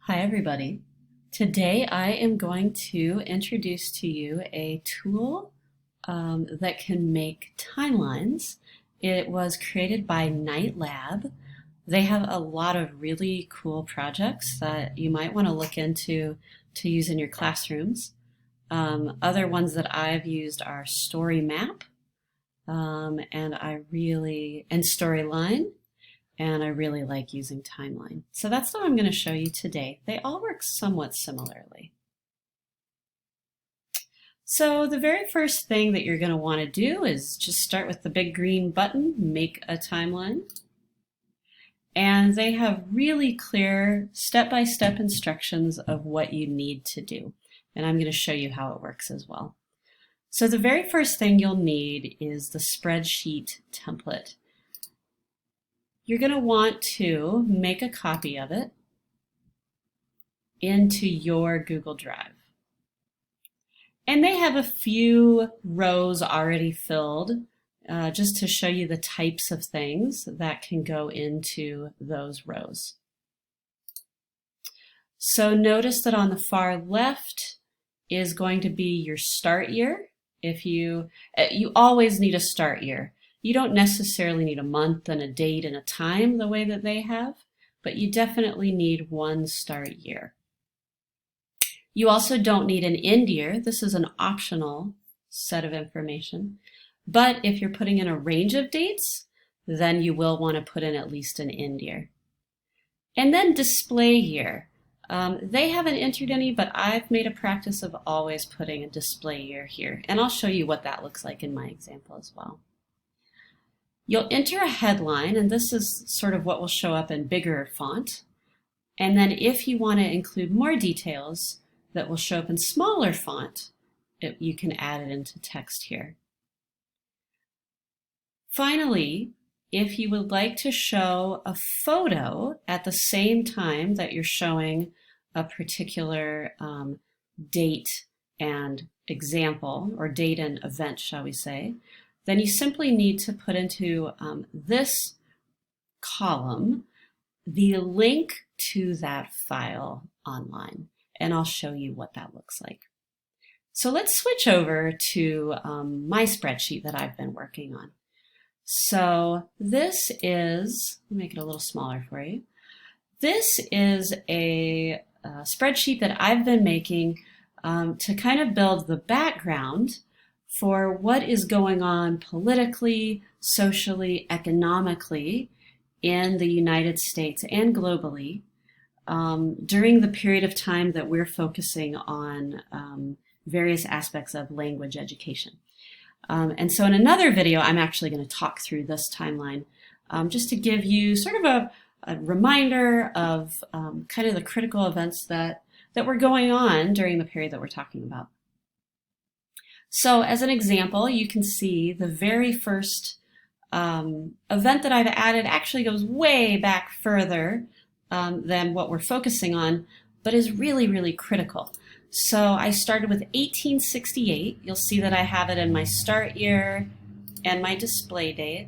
Hi everybody. Today I am going to introduce to you a tool that can make timelines. It was created by Knightlab. They have a lot of really cool projects that you might want to look into to use in your classrooms. Other ones that I've used are Story Map, and Storyline, and I really like using timeline. So that's what I'm going to show you today. They all work somewhat similarly. So the very first thing that you're going to want to do is just start with the big green button, Make a Timeline. And they have really clear step-by-step instructions of what you need to do. And I'm going to show you how it works as well. So the very first thing you'll need is the spreadsheet template. You're going to want to make a copy of it into your Google Drive. And they have a few rows already filled just to show you the types of things that can go into those rows. So notice that on the far left is going to be your start year. If you always need a start year. You don't necessarily need a month and a date and a time the way that they have, but you definitely need one start year. You also don't need an end year. This is an optional set of information. But if you're putting in a range of dates, then you will want to put in at least an end year. And then display year. They haven't entered any, but I've made a practice of always putting a display year here. And I'll show you what that looks like in my example as well. You'll enter a headline, and this is sort of what will show up in bigger font. And then if you want to include more details that will show up in smaller font, you can add it into text here. Finally, if you would like to show a photo at the same time that you're showing a particular date and example, or date and event, shall we say, then you simply need to put into this column the link to that file online, and I'll show you what that looks like. So let's switch over to my spreadsheet that I've been working on. So this is, let me make it a little smaller for you. This is a spreadsheet that I've been making to kind of build the background for what is going on politically, socially, economically in the United States and globally during the period of time that we're focusing on various aspects of language education. And so in another video, I'm actually going to talk through this timeline just to give you sort of a reminder of kind of the critical events that were going on during the period that we're talking about. So as an example, you can see the very first event that I've added actually goes way back further than what we're focusing on, but is really, really critical. So I started with 1868. You'll see that I have it in my start year and my display date.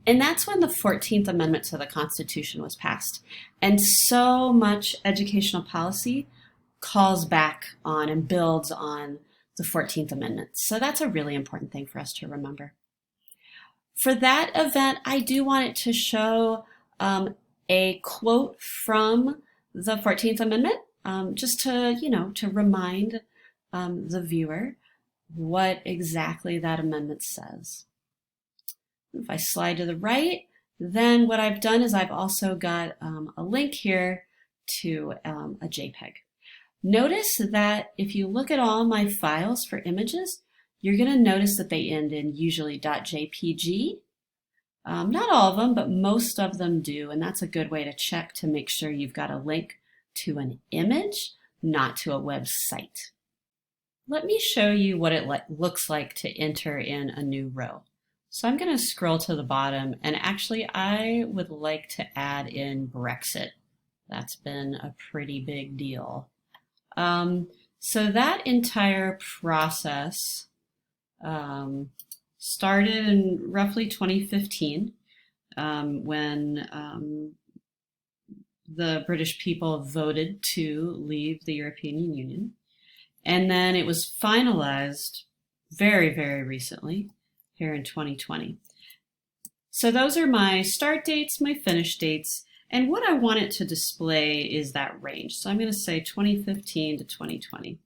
And that's when the 14th Amendment to the Constitution was passed. And so much educational policy calls back on and builds on the 14th Amendment. So that's a really important thing for us to remember. For that event, I do want it to show a quote from the 14th Amendment, just to, to remind the viewer what exactly that amendment says. If I slide to the right, then what I've done is I've also got a link here to a JPEG. Notice that if you look at all my files for images, you're going to notice that they end in usually .jpg. Not all of them, but most of them do, and that's a good way to check to make sure you've got a link to an image, not to a website. Let me show you what it looks like to enter in a new row. So I'm going to scroll to the bottom, and actually I would like to add in Brexit. That's been a pretty big deal. So that entire process started in roughly 2015 when the British people voted to leave the European Union. And then it was finalized very, very recently, here in 2020. So those are my start dates, my finish dates, and what I want it to display is that range. So I'm going to say 2015 to 2020.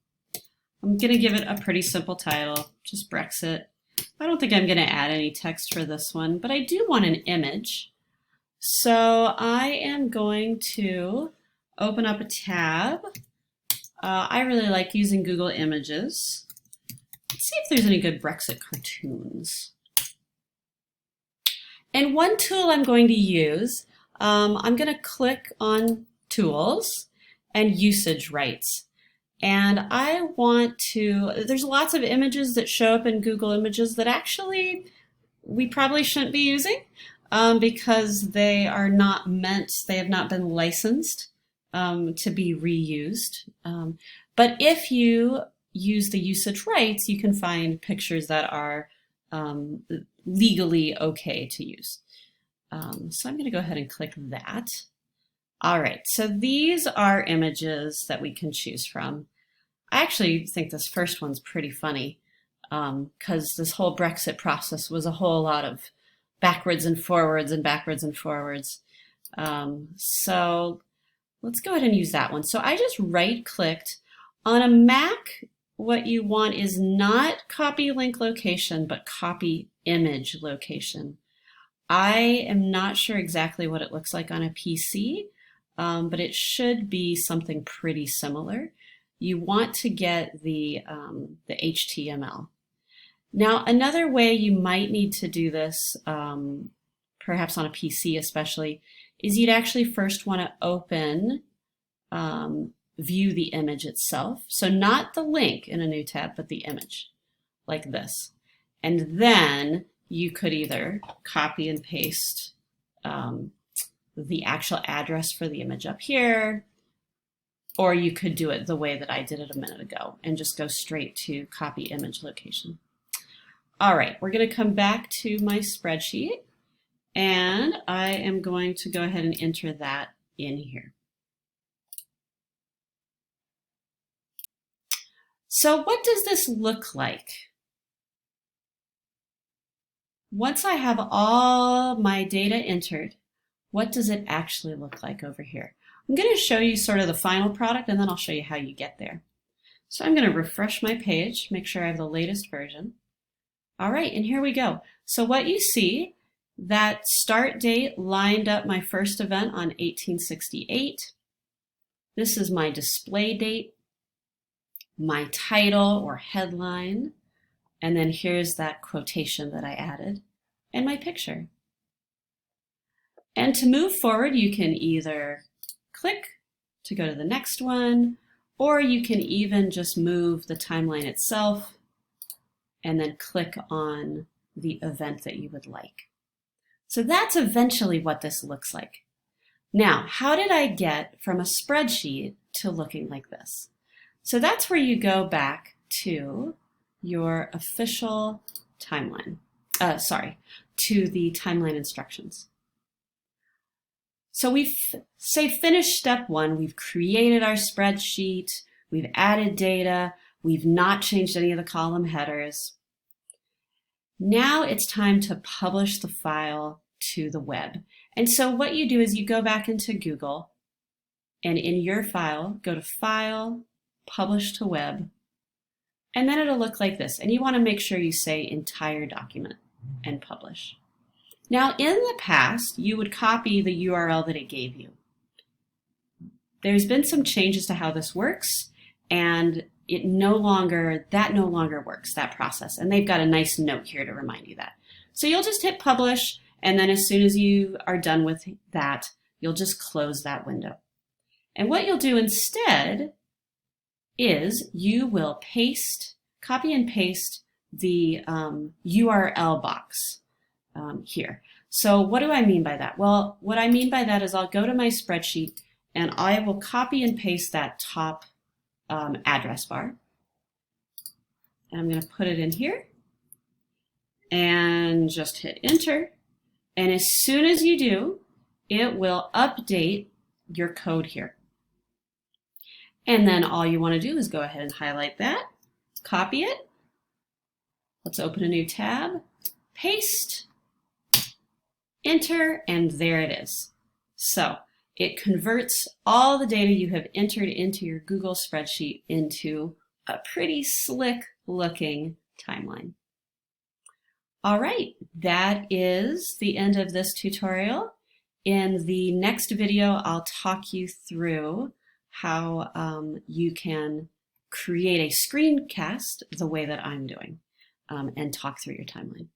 I'm going to give it a pretty simple title, just Brexit. I don't think I'm going to add any text for this one, but I do want an image. So I am going to open up a tab. I really like using Google Images. Let's see if there's any good Brexit cartoons. And one tool I'm going to use, I'm going to click on Tools and Usage Rights. And I want to, there's lots of images that show up in Google Images that actually we probably shouldn't be using because they are not meant, they have not been licensed to be reused. But if you use the usage rights, you can find pictures that are legally okay to use. So I'm going to go ahead and click that. All right, so these are images that we can choose from. I actually think this first one's pretty funny because this whole Brexit process was a whole lot of backwards and forwards and backwards and forwards. So let's go ahead and use that one. So I just right-clicked. On a Mac, what you want is not copy link location, but copy image location. I am not sure exactly what it looks like on a PC, but it should be something pretty similar. You want to get the HTML. Now, another way you might need to do this, perhaps on a PC especially, is you'd actually first want to open, view the image itself. So not the link in a new tab, but the image, like this. And then you could either copy and paste the actual address for the image up here, or you could do it the way that I did it a minute ago and just go straight to copy image location. All right, we're going to come back to my spreadsheet and I am going to go ahead and enter that in here. So what does this look like? Once I have all my data entered, what does it actually look like over here? I'm going to show you sort of the final product and then I'll show you how you get there. So I'm going to refresh my page, make sure I have the latest version. All right, and here we go. So what you see, that start date lined up my first event on 1868. This is my display date, my title or headline, and then here's that quotation that I added, and my picture. And to move forward, you can either click to go to the next one, or you can even just move the timeline itself and then click on the event that you would like. So that's eventually what this looks like. Now, how did I get from a spreadsheet to looking like this? So that's where you go back to your official timeline, to the timeline instructions. So we've finished step one, we've created our spreadsheet, we've added data, we've not changed any of the column headers. Now it's time to publish the file to the web. And so what you do is you go back into Google and in your file, go to File, Publish to Web, and then it'll look like this. And you want to make sure you say entire document and publish. Now in the past, you would copy the URL that it gave you. There's been some changes to how this works, and that no longer works, that process. And they've got a nice note here to remind you that. So you'll just hit publish, and then as soon as you are done with that, you'll just close that window. And what you'll do instead is you will copy and paste the URL box here. So what do I mean by that? Well, what I mean by that is I'll go to my spreadsheet and I will copy and paste that top address bar. And I'm going to put it in here and just hit enter. And as soon as you do, it will update your code here. And then all you want to do is go ahead and highlight that, copy it. Let's open a new tab, paste, enter, and there it is. So it converts all the data you have entered into your Google spreadsheet into a pretty slick looking timeline. All right, that is the end of this tutorial. In the next video, I'll talk you through how you can create a screencast the way that I'm doing and talk through your timeline.